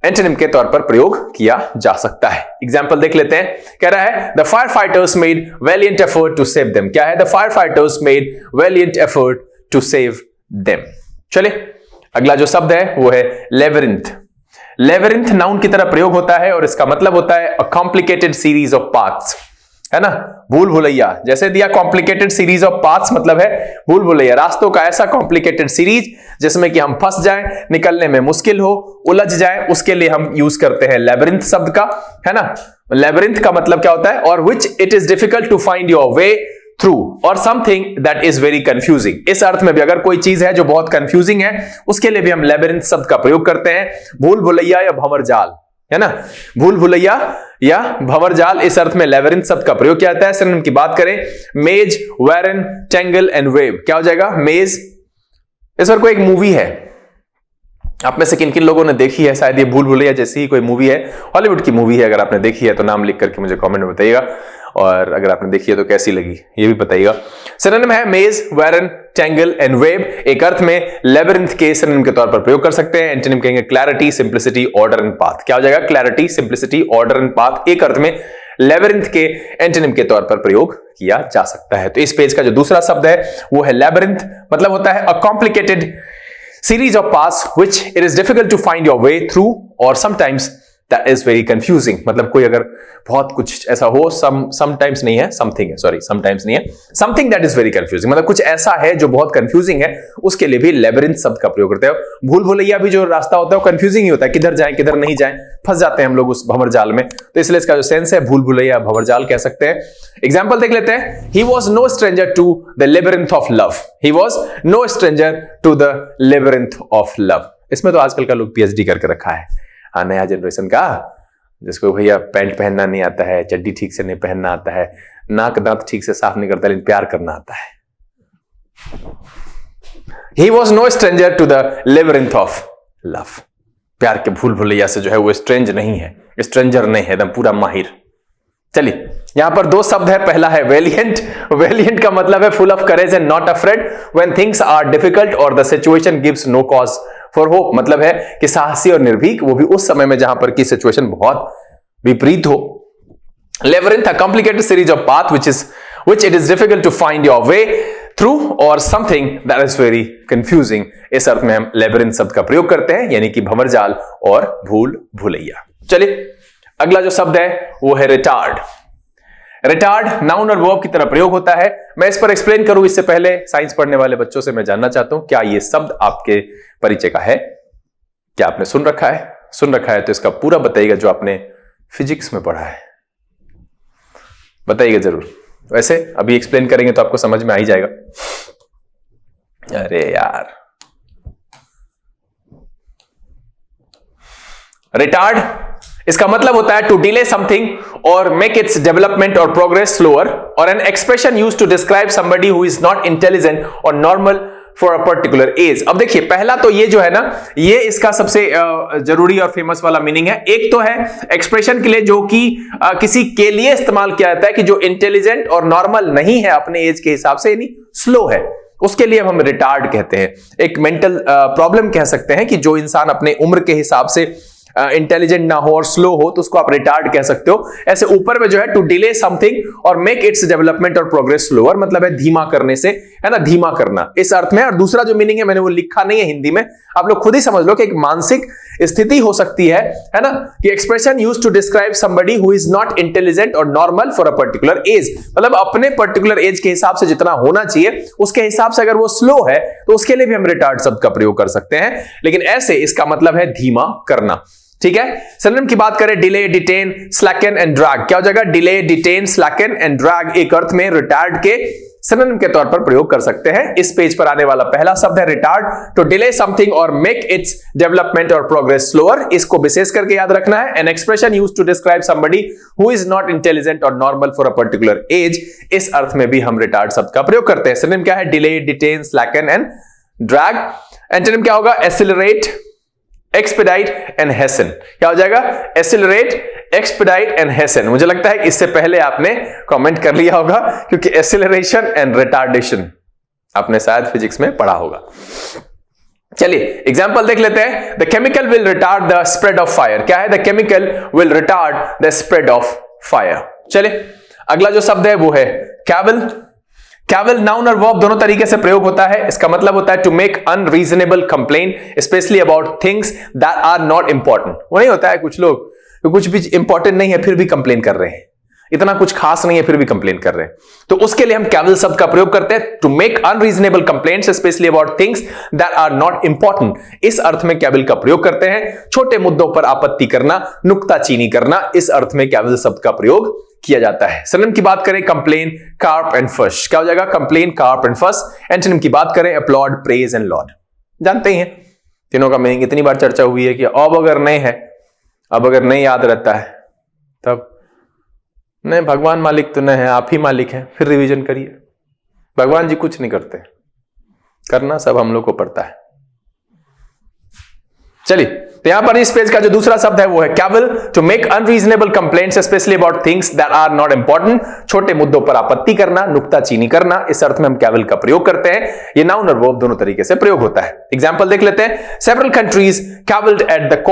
एंटोनिम के तौर पर प्रयोग किया जा सकता है। एग्जाम्पल देख लेते हैं। कह रहा है the fire fighters made valiant effort to save them. क्या है? The fire fighters made valiant effort to save them. चलिए अगला जो शब्द है वो है लेबिरिंथ। लेबिरिंथ नाउन की तरह प्रयोग होता है और इसका मतलब होता है a complicated series of paths, है ना? भूल भुलैया जैसे दिया, कॉम्प्लिकेटेड सीरीज ऑफ पाथ्स मतलब है भूल भुलैया, रास्तों का ऐसा कॉम्प्लिकेटेड सीरीज जिसमें कि हम फंस जाएं, निकलने में मुश्किल हो, उलझ जाएं, उसके लिए हम यूज करते हैं लेबिरिंथ शब्द का, है ना? लेबिरिंथ का मतलब क्या होता है? Or which it is difficult to find your way through or something that is very confusing. इस अर्थ में भी अगर कोई चीज है जो बहुत कंफ्यूजिंग है, उसके लिए भी हम लेबिरिंथ शब्द का प्रयोग करते हैं। भूल भुलैया या भंवर जाल, है ना। भूल भुलैया या भंवरजाल, इस अर्थ में लेबिरिंथ शब्द का प्रयोग किया जाता है। सिनोनिम की बात करें, मेज, वेरन, टेंगल एंड वेव, क्या हो जाएगा? मेज। इस पर कोई एक मूवी है, आप में से किन किन लोगों ने देखी है? शायद ये भूल भुलैया जैसी ही कोई मूवी है, हॉलीवुड की मूवी है। अगर आपने देखी है तो नाम लिख करके मुझे कमेंट में बताइएगा, और अगर आपने देखी है तो कैसी लगी ये भी बताइएगा। सिनोनिम है मेज, वेरन, टेंगल एंड वेव। एक अर्थ में लेबिरिंथ के सिनोनिम के तौर पर प्रयोग कर सकते हैं। एंटोनिम कहेंगे clarity, simplicity, order and path. क्या हो जाएगा? Clarity, simplicity, order and path एक अर्थ में लेबिरिंथ के एंटोनिम के तौर पर प्रयोग किया जा सकता है। तो इस पेज का जो दूसरा शब्द है वो है लेबिरिंथ, मतलब होता है a complicated series of paths which it is difficult to find your way through or sometimes that is very confusing। मतलब कोई अगर बहुत कुछ ऐसा हो, sometimes नहीं है, something है, sorry, sometimes नहीं है, something that is very confusing, मतलब कुछ ऐसा है जो बहुत confusing है, उसके लिए भी लेबिरिंथ शब्द का प्रयोग करते हैं। भूल भुलैया भी जो रास्ता होता है वो confusing ही होता है, किधर जाएं किधर नहीं जाएं, फंस जाते हैं हम लोग उस भंवरजाल में। तो इसलिए इसका जो सेंस है भूल भुलैया भंवरजाल कह सकते हैं। एग्जाम्पल देख लेते हैं। He was no stranger to the labyrinth of love। He was no stranger to the labyrinth of love। इसमें तो आजकल का लोग पीएचडी करके रखा है, हाँ, नया जनरेशन का, जिसको भैया पैंट पहनना नहीं आता है, चड्डी ठीक से नहीं पहनना आता है, नाक दांत ठीक से साफ नहीं करता, लेकिन प्यार करना आता है। He was no stranger to the labyrinth of love। प्यार के भूल भुलैया से जो है वो स्ट्रेंज नहीं है, स्ट्रेंजर नहीं है, एकदम पूरा माहिर। चलिए, यहां पर दो शब्द है। पहला है वेलिएंट। वेलिएंट का मतलब है full of courage and not afraid when things are difficult or the situation gives no cause for hope. मतलब है कि साहसी और निर्भीक, वो भी उस समय में जहां पर की सिचुएशन बहुत विपरीत हो। Labyrinth, a complicated series of path which it is difficult to find your way through or something that is very confusing। इस अर्थ में हम लेबिरिंथ शब्द का प्रयोग करते हैं, यानी कि भंवरजाल और भूल भुलैया। चलिए, अगला जो शब्द है वो है रिटार्ड। रिटार्ड नाउन और वर्ब की तरह प्रयोग होता है। मैं इस पर एक्सप्लेन करूं इससे पहले साइंस पढ़ने वाले बच्चों से मैं जानना चाहता हूं, क्या ये शब्द आपके परिचय का है? क्या आपने सुन रखा है? सुन रखा है तो इसका पूरा बताइएगा, जो आपने फिजिक्स में पढ़ा है बताइएगा जरूर। वैसे अभी एक्सप्लेन करेंगे तो आपको समझ में आ ही जाएगा। अरे यार, रिटार्ड इसका मतलब होता है टू डिले समथिंग और मेक इट्स डेवलपमेंट और progress slower, or an expression used to describe somebody who is not intelligent और normal for a particular age. अब देखिए, पहला तो ये जो है ना, ये इसका सबसे जरूरी और फेमस वाला मीनिंग है। एक तो है एक्सप्रेशन के लिए जो कि किसी के लिए इस्तेमाल किया जाता है कि जो इंटेलिजेंट और नॉर्मल नहीं है अपने एज के हिसाब से, यानी स्लो है, उसके लिए हम रिटार्ड कहते हैं। एक मेंटल प्रॉब्लम कह सकते हैं कि जो इंसान अपने उम्र के हिसाब से इंटेलिजेंट ना हो और स्लो हो, तो उसको आप रिटार्ड कह सकते हो। ऐसे ऊपर में जो है टू डिले समथिंग और मेक इट्स डेवलपमेंट और प्रोग्रेस स्लोअर, मतलब है धीमा करने से, है ना, धीमा करना, इस अर्थ में। और दूसरा जो मीनिंग है, मैंने वो लिखा नहीं है हिंदी में, आप लोग खुद ही समझ लो कि एक मानसिक स्थिति हो सकती है ना, कि expression used to describe somebody who is not intelligent और normal for a particular age. मतलब अपने पर्टिकुलर एज के हिसाब से जितना होना चाहिए उसके हिसाब से अगर वो स्लो है तो उसके लिए भी हम रिटार्ड शब्द का प्रयोग कर सकते हैं, लेकिन ऐसे इसका मतलब है धीमा करना। ठीक है। सिनोनिम की बात करें, delay, detain, slacken and drag. क्या हो जाएगा? Delay, detain, slacken and drag एक अर्थ में रिटार्ड के सिनोनिम के तौर पर प्रयोग कर सकते हैं। इस पेज पर आने वाला पहला शब्द है रिटार्ड, टू डिले समथिंग और मेक इट्स डेवलपमेंट और प्रोग्रेस स्लोअर। इसको विशेष करके याद रखना है। An expression used to describe somebody who is not intelligent और normal for a particular age. इस अर्थ में भी हम रिटार्ड शब्द का प्रयोग करते हैं। सिनोनिम क्या है? Delay, detain, slacken and drag. Antonym क्या होगा? Accelerate, expedite and hasten. क्या हो जाएगा? Accelerate, expedite and hasten. मुझे लगता है कि इससे पहले आपने कमेंट कर लिया होगा, क्योंकि एक्सेलरेशन एंड रिटार्डेशन आपने शायद फिजिक्स में पढ़ा होगा। चलिए एग्जांपल देख लेते हैं। The chemical will retard the spread of fire. क्या है? The chemical will retard the spread of fire. चलिए अगला जो शब्द है वो है कैवल। कैवल नाउन और वर्ब दोनों तरीके से प्रयोग होता है। इसका मतलब होता है to make unreasonable complain specially about things that are not important. वो नहीं होता है कुछ लोग तो कुछ भी इंपॉर्टेंट नहीं है फिर भी कंप्लेन कर रहे हैं, इतना कुछ खास नहीं है फिर भी कंप्लेन कर रहे हैं, तो उसके लिए हम कैवल शब्द का प्रयोग करते हैं। To make unreasonable complaints specially about things that are not important, इस अर्थ में कैवल का प्रयोग करते हैं। छोटे मुद्दों पर आपत्ति करना, नुक्ताचीनी करना, इस अर्थ में कैवल शब्द का प्रयोग किया जाता है। सिनोनिम की बात करें, कंप्लेन, कार्प एंड फश। क्या हो जाएगा? Complain, carp and fuss. Antonym की बात करें, अपलॉड, प्रेज एंड लॉड। जानते ही हैं तीनों का मीनिंग, इतनी बार चर्चा हुई है कि अब अगर नहीं है, अब अगर नहीं याद रहता है तब नहीं, भगवान मालिक तो नहीं है, आप ही मालिक हैं, फिर रिवीजन करिए। भगवान जी कुछ नहीं करते, करना सब हम लोग को पड़ता है। चलिए, तो यहां पर इस पेज का जो दूसरा शब्द है वो है cavil, to make unreasonable complaints specially about things that are not important. छोटे मुद्दों पर आपत्ति करना, नुक्ताचीनी करना, इस अर्थ में हम कैविल का प्रयोग करते हैं। ये नाउन और वर्ब दोनों तरीके से प्रयोग होता है। एग्जाम्पल देख लेते हैं। Several countries कैविल्ड at the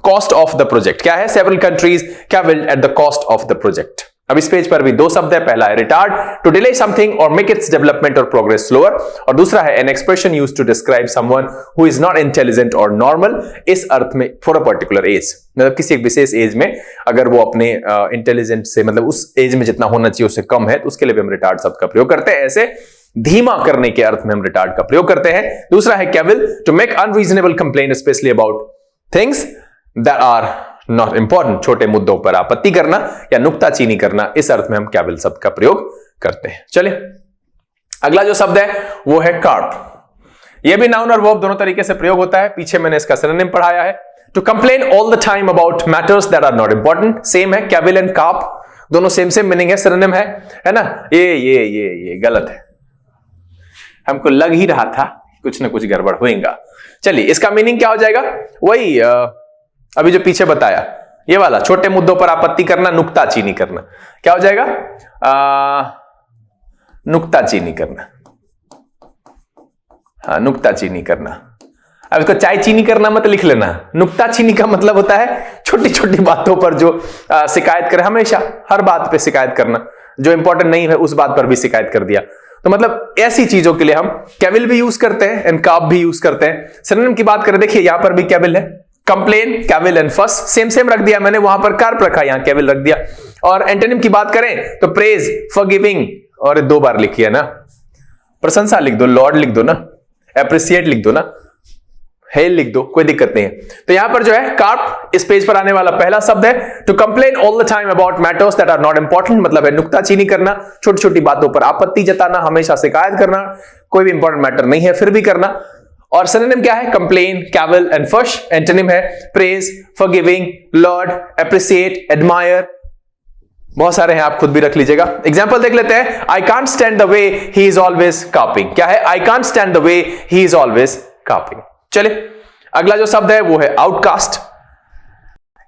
cost of the project. क्या है? Several countries कैविल्ड at the cost of the project. अब इस पेज पर भी दो शब्द है। पहला है रिटार्ड, टू डिले समथिंग और मेक इट्स डेवलपमेंट और प्रोग्रेस स्लोअर, और दूसरा है an expression used to describe someone who is not intelligent और नॉर्मल, इस अर्थ में फॉर अ पर्टिकुलर एज। मतलब किसी एक विशेष एज में अगर वो अपने इंटेलिजेंट से, मतलब उस एज में जितना होना चाहिए उससे कम है, तो उसके लिए भी हम रिटार्ड शब्द का प्रयोग करते हैं। ऐसे धीमा करने के अर्थ में हम रिटार्ड का प्रयोग करते हैं। दूसरा है cavil, to make unreasonable complaint specially about things that are not important. छोटे मुद्दों पर आपत्ति करना या नुक्ताचीनी करना, इस अर्थ में हम कैविल शब्द का प्रयोग करते हैं। चलिए, अगला जो शब्द है वो है कार्प। यह भी नाउन और वर्ब दोनों तरीके से प्रयोग होता है। पीछे मैंने इसका सिनोनिम पढ़ाया है। To complain all the time about matters that are not important. Same है, कैविल एंड कार्प दोनों सेम मीनिंग है, सिनोनिम है ना। ये गलत है, हमको लग ही रहा था कुछ ना कुछ गड़बड़ होएगा। चलिए, इसका मीनिंग क्या हो जाएगा? वही अभी जो पीछे बताया, ये वाला, छोटे मुद्दों पर आपत्ति करना, नुक्ताचीनी करना। क्या हो जाएगा? नुक्ताचीनी करना। हाँ, नुक्ताचीनी करना। अब इसको चाय चीनी करना मत लिख लेना। नुक्ताचीनी का मतलब होता है छोटी छोटी बातों पर जो शिकायत करे, हमेशा हर बात पे शिकायत करना, जो इंपॉर्टेंट नहीं है उस बात पर भी शिकायत कर दिया। तो मतलब ऐसी चीजों के लिए हम कैविल भी यूज करते हैं एंड कार्प भी यूज करते हैं। सिनोनिम की बात करें, देखिए यहां पर भी कैविल है, कंप्लेन, कैविल एंड फस, सेम रख दिया मैंने, वहां पर कार्प रखा, यहां कैविल रख दिया। और एंटोनिम की बात करें तो प्रेज, फॉरगिविंग, और दो बार लिखिए ना, प्रशंसा लिख दो, लॉर्ड लिख दो ना, एप्रिसिएट लिख दो ना, हेल लिख दो, कोई दिक्कत नहीं है। तो यहां पर जो है कार्प, इस पेज पर आने वाला पहला शब्द है। To complain all the time about matters that are not important, मतलब है नुक्ताचीनी करना, छोटी छोटी बातों पर आपत्ति जताना, हमेशा शिकायत करना, कोई भी इंपॉर्टेंट मैटर नहीं है फिर भी करना। और सिनोनिम क्या है? Complain, cavil and fuss. Antonym है praise, forgiving, laud, appreciate, admire, बहुत सारे हैं, आप खुद भी रख लीजिएगा। एग्जांपल देख लेते हैं। I can't stand the way he is always carping. क्या है? I can't stand the way he is always carping. चलिए, अगला जो शब्द है वो है आउटकास्ट।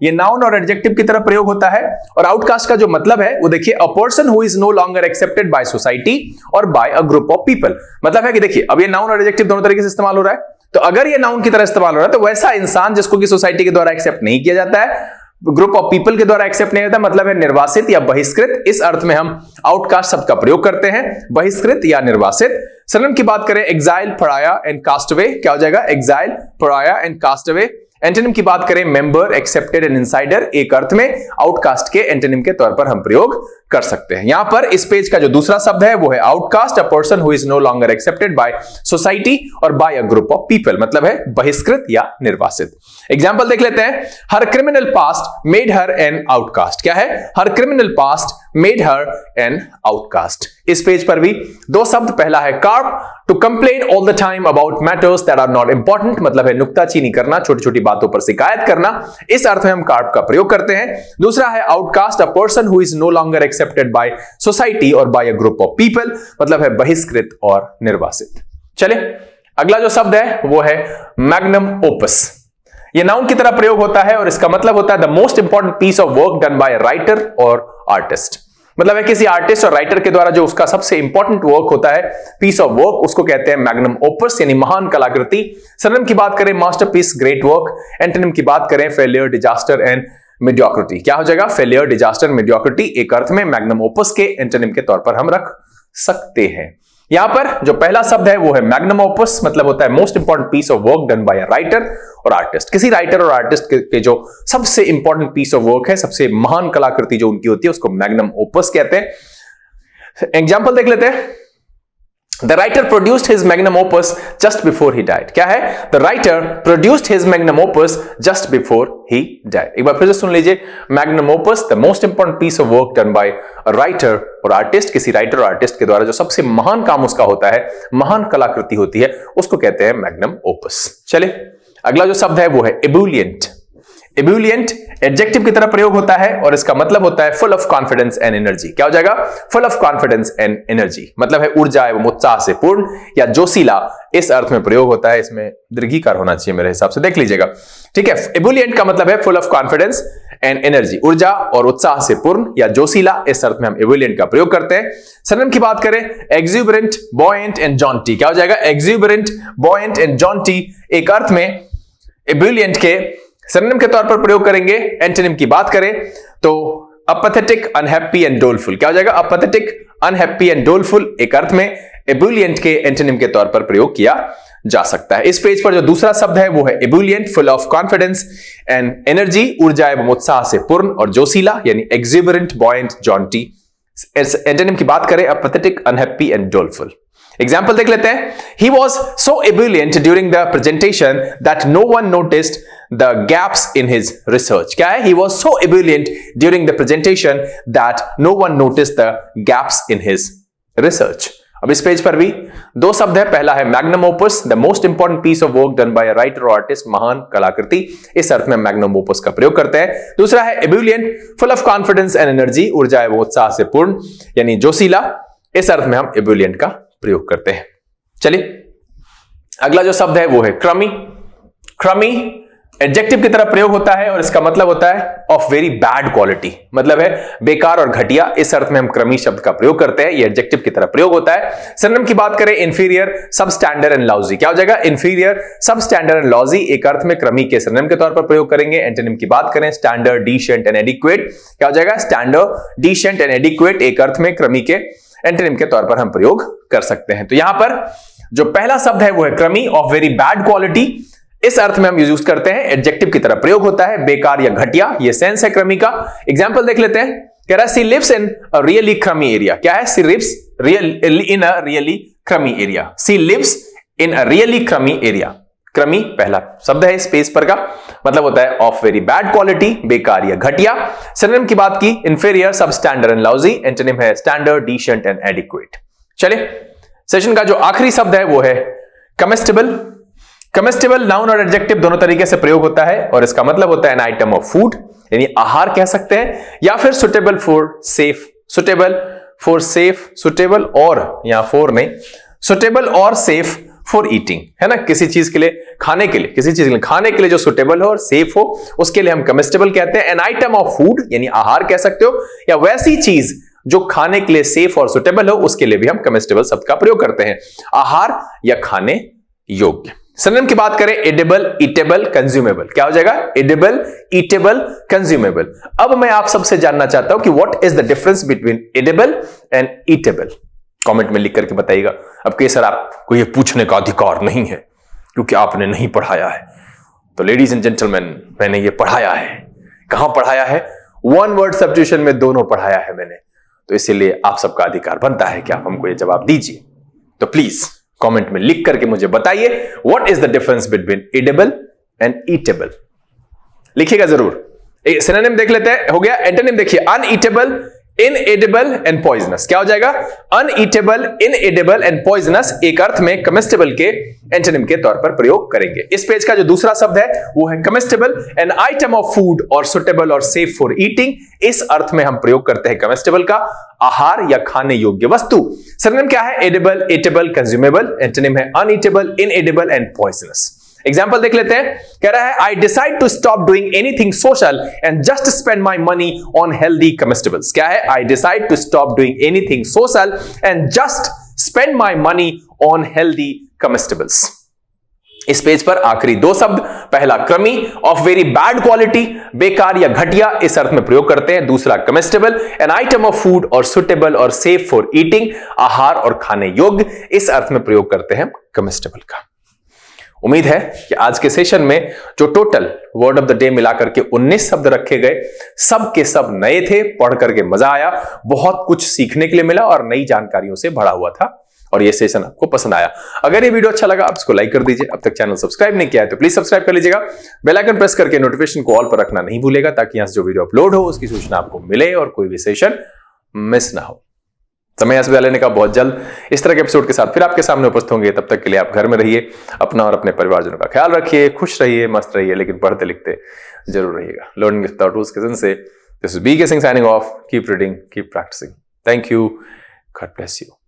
ये नाउन और एडजेक्टिव की तरह प्रयोग होता है। और आउटकास्ट का जो मतलब है वो देखिए, a person who is no longer accepted by society or by a group of people. मतलब है कि देखिए, अब ये नाउन और एडजेक्टिव दोनों तरीके से इस्तेमाल हो रहा है। तो अगर ये नाउन की तरह इस्तेमाल हो रहा है तो वैसा इंसान जिसको कि सोसाइटी के द्वारा एक्सेप्ट नहीं किया जाता है, ग्रुप ऑफ पीपल के द्वारा एक्सेप्ट नहीं होता, मतलब है निर्वासित या बहिष्कृत, इस अर्थ में हम आउटकास्ट शब्द का प्रयोग करते हैं, बहिष्कृत या निर्वासित। सिनोनिम की बात करें, एग्जाइल, पराया एंड कास्टअवे। क्या हो जाएगा? एग्जाइल, पराया एंड कास्टअवे। एंटोनिम की बात करें, मेंबर, एक्सेप्टेड एंड इनसाइडर। एक अर्थ में आउटकास्ट के एंटोनिम के तौर पर हम प्रयोग कर सकते हैं। यहां पर इस पेज का जो दूसरा शब्द है वो है outcast, a person who is no longer accepted by society or by a group of people, मतलब है बहिष्कृत या निर्वासित। एग्जांपल देख लेते हैं। Her criminal past made her an outcast. क्या है? Her criminal past made her an outcast. इस पेज पर भी दो शब्द, पहला है carp, to complain all the time about matters that are not important, मतलब है नुक्ताचीनी करना, छोटी छोटी बातों पर शिकायत करना, इस अर्थ में हम कार्प का प्रयोग करते हैं। दूसरा है outcast, a person who is no longer accepted by society or by a group of people, मतलब है बहिष्कृत और निर्वासित। चलिए, अगला जो शब्द है वो है मैग्नम ओपस। ये नाउन की तरह प्रयोग होता है और इसका मतलब होता है the most important piece of work done by a writer और आर्टिस्ट। मतलब है किसी आर्टिस्ट और राइटर के द्वारा जो उसका सबसे इंपॉर्टेंट वर्क होता है, पीस ऑफ वर्क, उसको कहते हैं मैग्नम ओपस, यानी महान कलाकृति। सिनोनिम की बात करें, मास्टरपीस, ग्रेट वर्क। एंटोनिम की बात करें, फेलियर, डिजास्टर एंड मेडियोक्रिटी। क्या हो जाएगा? फेलियर, डिजास्टर, मेडियोक्रिटी एक अर्थ में मैग्नम ओपस के एंटोनिम के तौर पर हम रख सकते हैं। यहां पर जो पहला शब्द है वो है मैग्नम ओपस, मतलब होता है most important piece of work done by a writer और आर्टिस्ट। किसी राइटर और आर्टिस्ट के जो सबसे इंपॉर्टेंट पीस ऑफ वर्क है, सबसे महान कलाकृति जो उनकी होती है, उसको मैग्नम ओपस कहते हैं। एग्जांपल देख लेते हैं। The writer produced his magnum opus just before he died. क्या है? The writer produced his magnum opus just before he died. एक बार फिर से सुन लीजिए। Magnum opus, the most important piece of work done by a writer और artist, किसी writer और artist के द्वारा जो सबसे महान काम उसका होता है, महान कलाकृति होती है, उसको कहते हैं magnum opus। चलिए, अगला जो शब्द है वो है ebullient। एब्यूलिएंट एडजेक्टिव की तरह प्रयोग होता है और इसका मतलब होता है full of confidence and energy. क्या हो जाएगा? Full of confidence and energy मतलब है ऊर्जा एवं उत्साह से पूर्ण या जोशीला, इस अर्थ में प्रयोग होता है। इसमें दीर्घीकार होना चाहिए मेरे हिसाब से, देख लीजिएगा। ठीक है, एब्यूलिएंट का मतलब है full of confidence and energy, ऊर्जा और उत्साह से पूर्ण या जोशीला, इस अर्थ में हम एब्यूलिएंट का प्रयोग करते हैं। सिनोनिम की बात करें, एक्सुबरेंट, बॉयंट एंड जॉन्टी। क्या हो जाएगा? एक्सुबरेंट, बॉयंट एंड जॉन्टी एक अर्थ में एब्यूलिएंट के सिनोनिम के तौर पर प्रयोग करेंगे। एंटोनिम की बात करें तो अपैथेटिक, अनहैप्पी एंड डोलफुल। क्या हो जाएगा? अपैथेटिक, अनहैप्पी एंड डोलफुल एक अर्थ में एब्यूलिएंट के एंटोनिम के तौर पर प्रयोग किया जा सकता है। इस पेज पर जो दूसरा शब्द है वो है ebullient, full of confidence and energy, ऊर्जा एवं उत्साह से पूर्ण और जोशीला, यानी एक्सुबरेंट, बॉयंट, जॉन्टी। एंटोनिम की बात करें अपैथेटिक, अनहैप्पी एंड डोलफुल। एग्जाम्पल देख लेते हैं। He was so ebullient during the presentation that no one noticed the gaps in his research. क्या है? He was so ebullient during the presentation that no one noticed the gaps in his research. अब इस page पर भी दो शब्द है। पहला है magnum opus, the most important piece of work done by a writer और आर्टिस्ट, महान कलाकृति, इस अर्थ में मैग्नम ओपस का प्रयोग करते हैं। दूसरा है ebullient, full of confidence and energy, ऊर्जा एवं उत्साह से पूर्ण यानी जोशीला, इस अर्थ में हम एब्यूलिएंट का प्रयोग करते हैं। चलिए अगला जो शब्द है वो है क्रमी। क्रमी एडजेक्टिव की तरह प्रयोग होता है और इसका मतलब होता है ऑफ वेरी बैड क्वालिटी, मतलब है बेकार और घटिया, इस अर्थ में हम क्रमी शब्द का प्रयोग करते हैं। ये एडजेक्टिव की तरह प्रयोग होता है। सिनोनिम की बात करें, इंफीरियर, सब स्टैंडर्ड एंड लॉजी। क्या हो जाएगा? इंफीरियर, सब स्टैंडर्ड एंड लॉजी एक अर्थ में क्रमी के सिनोनिम के तौर पर प्रयोग करेंगे। एंटोनिम की बात करें, स्टैंडर्ड, डिसेंट एंड एडिक्वेट। क्या हो जाएगा? स्टैंडर्ड, डिसेंट एंड एडिक्वेट एक अर्थ में क्रमी के एंटोनिम के तौर पर हम प्रयोग कर सकते हैं। तो यहां पर जो पहला शब्द है वो है क्रमी, ऑफ वेरी बैड क्वालिटी, इस अर्थ में हम यूज करते हैं। एडजेक्टिव की तरह प्रयोग होता है, बेकार या घटिया, ये सेंस है क्रमी का। एग्जांपल देख लेते हैं। कह रहा है she lives in a really crummy area. क्या है? She lives in a really crummy area. She lives in a really crummy area. Crummy पहला शब्द है इस पेज पर का, मतलब होता है ऑफ वेरी बैड क्वालिटी, बेकार या घटिया। सिनोनिम की बात की, इंफीरियर, सब स्टैंडर्ड एंड लॉजी। एंटोनिम है स्टैंडर्ड, डिसेंट एंड एडिक्वेट। चलिए सेशन का जो आखिरी शब्द है वो है कमेस्टेबल। कमेस्टेबल नाउन और एडजेक्टिव दोनों तरीके से प्रयोग होता है और इसका मतलब होता है एन आइटम ऑफ फूड, यानी आहार कह सकते हैं, या फिर suitable for safe, suitable for safe, suitable और या फॉर नहीं, सुटेबल और सेफ फॉर ईटिंग, है ना, किसी चीज के लिए खाने के लिए, किसी चीज के लिए खाने के लिए जो सुटेबल हो और सेफ हो उसके लिए हम कमेस्टेबल कहते हैं। एन आइटम ऑफ फूड यानी आहार कह सकते हो, या वैसी चीज जो खाने के लिए सेफ और सुटेबल हो उसके लिए भी हम कमेस्टेबल शब्द का प्रयोग करते हैं, आहार या खाने योग्य। सिनोनिम की बात करें, एडिबल, ईटेबल, कंज्यूमेबल। क्या हो जाएगा? Edible, eatable, consumable. अब मैं आप सबसे जानना चाहता हूं कि what is the difference between edible and eatable. Comment में लिख करके बताइएगा। अब के सर आपको ये पूछने का अधिकार नहीं है क्योंकि आपने नहीं पढ़ाया है। तो लेडीज एंड जेंटलमैन, मैंने ये पढ़ाया है। कहां पढ़ाया है? वन वर्ड सब्स्टिट्यूशन में दोनों पढ़ाया है मैंने। तो इसीलिए आप सबका अधिकार बनता है कि आप हमको ये जवाब दीजिए। तो प्लीज कमेंट में लिख करके मुझे बताइए what is the difference between edible and eatable. लिखिएगा जरूर। सिनोनिम देख लेते हैं, हो गया। एंटोनिम देखिए, अनईटेबल, इनएडिबल एंड पॉइजनस। क्या हो जाएगा? अनईटेबल, इनएडिबल एंड पॉइजनस एक अर्थ में कमेस्टेबल के एंटोनिम के तौर पर प्रयोग करेंगे। इस पेज का जो दूसरा शब्द है वो है कमेस्टेबल, एन आइटम ऑफ फूड और सुटेबल और सेफ फॉर ईटिंग, इस अर्थ में हम प्रयोग करते हैं कमेस्टेबल का, आहार या खाने योग्य वस्तु। सिनोनिम क्या है? Edible, eatable, consumable. एंटोनिम है uneatable, inedible and poisonous. Example देख लेते हैं। कह रहा है I decide to stop doing anything social and just spend my money on healthy comestibles. क्या है? I decide to stop doing anything social and just spend my money on healthy comestibles. इस page पर आखिरी दो शब्द, पहला crummy, of very bad quality, बेकार या घटिया, इस अर्थ में प्रयोग करते हैं। दूसरा कमेस्टेबल, एन आइटम ऑफ फूड और सुटेबल और सेफ फॉर ईटिंग, आहार और खाने योग्य, इस अर्थ में प्रयोग करते हैं कमेस्टेबल का। उम्मीद है कि आज के सेशन में जो total word of the day मिलाकर के 19 शब्द रखे गए, सब के सब नए थे, पढ़ करके मजा आया, बहुत कुछ सीखने के लिए मिला और नई जानकारियों से भरा हुआ था और ये सेशन आपको पसंद आया। अगर ये वीडियो अच्छा लगा आप इसको लाइक कर दीजिए। अब तक चैनल सब्सक्राइब नहीं किया है तो प्लीज सब्सक्राइब कर लीजिएगा। बेल आइकन प्रेस करके नोटिफिकेशन को ऑल पर रखना नहीं भूलेगा ताकि यहां से जो वीडियो अपलोड हो उसकी सूचना आपको मिले और कोई भी सेशन मिस ना हो। समय यहां से लेने का बहुत जल्द इस तरह के एपिसोड के साथ फिर आपके सामने उपस्थित होंगे। तब तक के लिए आप घर में रहिए, अपना और अपने परिवारजनों का ख्याल रखिए, खुश रहिए, मस्त रहिए, लेकिन पढ़ते लिखते जरूर रहिएगा। लर्निंग विदाउट रूल्स के से this is BK Singh signing off. Keep reading, keep practising. Thank you, God bless you.